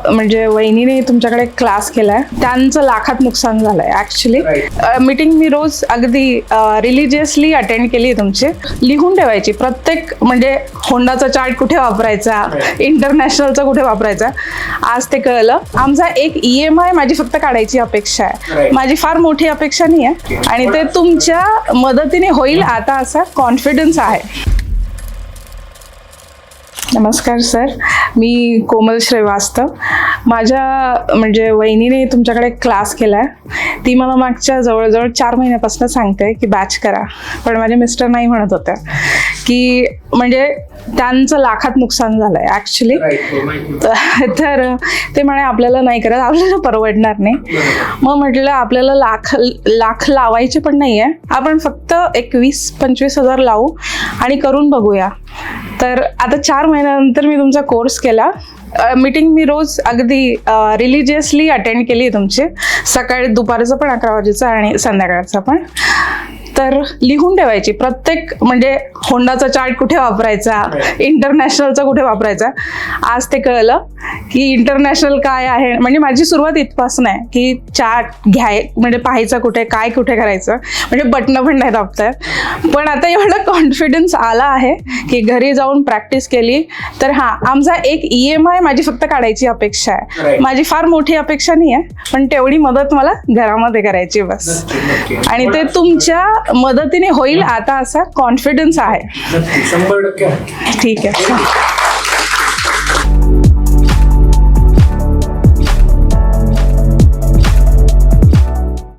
म्हणजे वहिनीने तुमच्याकडे क्लास केलाय, त्यांचं लाखात नुकसान झालंय ऍक्च्युली. मीटिंग मी रोज अगदी रिलिजियसली अटेंड केली आहे तुमची. लिहून ठेवायची प्रत्येक, म्हणजे होंडाचा चार्ट कुठे वापरायचा, इंटरनॅशनलचा कुठे वापरायचा. आज ते कळलं. आमचा एक EMI माझी फक्त काढायची अपेक्षा आहे, माझी फार मोठी अपेक्षा नाही आहे, आणि ते तुमच्या मदतीने होईल आता असा कॉन्फिडन्स आहे. नमस्कार सर, मी कोमल श्रीवास्तव. माझ्या म्हणजे वहिनीने तुमच्याकडे क्लास केलाय. ती मला मागच्या जवळजवळ 4 महिन्यापासून सांगते की बॅच करा, पण माझे मिस्टर नाही म्हणत होते की म्हणजे त्यांचं लाखात नुकसान झालंय ऍक्च्युली. तर ते म्हणे आपल्याला नाही करत, आपल्याला परवडणार नाही. मग म्हटलं आपल्याला लाख लावायचे पण नाहीये, आपण फक्त 21-25 हजार लावू आणि करून बघूया. तर आता 4 महिन्यानंतर मी तुमचा कोर्स केला. मीटिंग मी रोज अगदी रिलिजियसली अटेंड केली आहे तुमची, सकाळी दुपारचं पण 11 वाजेचं आणि संध्याकाळचं पण. तर लिहून ठेवायची प्रत्येक, म्हणजे होंडाचा चार्ट कुठे वापरायचा, इंटरनॅशनलचा कुठे वापरायचा. आज ते कळलं की इंटरनॅशनल काय आहे. म्हणजे माझी सुरुवात इथपासून आहे की चार्ट म्हणजे पाहायचं कुठे, काय कुठे करायचं, म्हणजे बटणं पण नाही दाबतात. पण आता एवढा कॉन्फिडन्स आला आहे की घरी जाऊन प्रॅक्टिस केली तर आमचा एक EMI माझी फक्त काढायची अपेक्षा आहे, माझी फार मोठी अपेक्षा नाही आहे, पण तेवढी मदत मला घरामध्ये करायची बस. आणि ते तुमच्या मदतीने होईल आता असा कॉन्फिडन्स आहे. 100% ठीक आहे.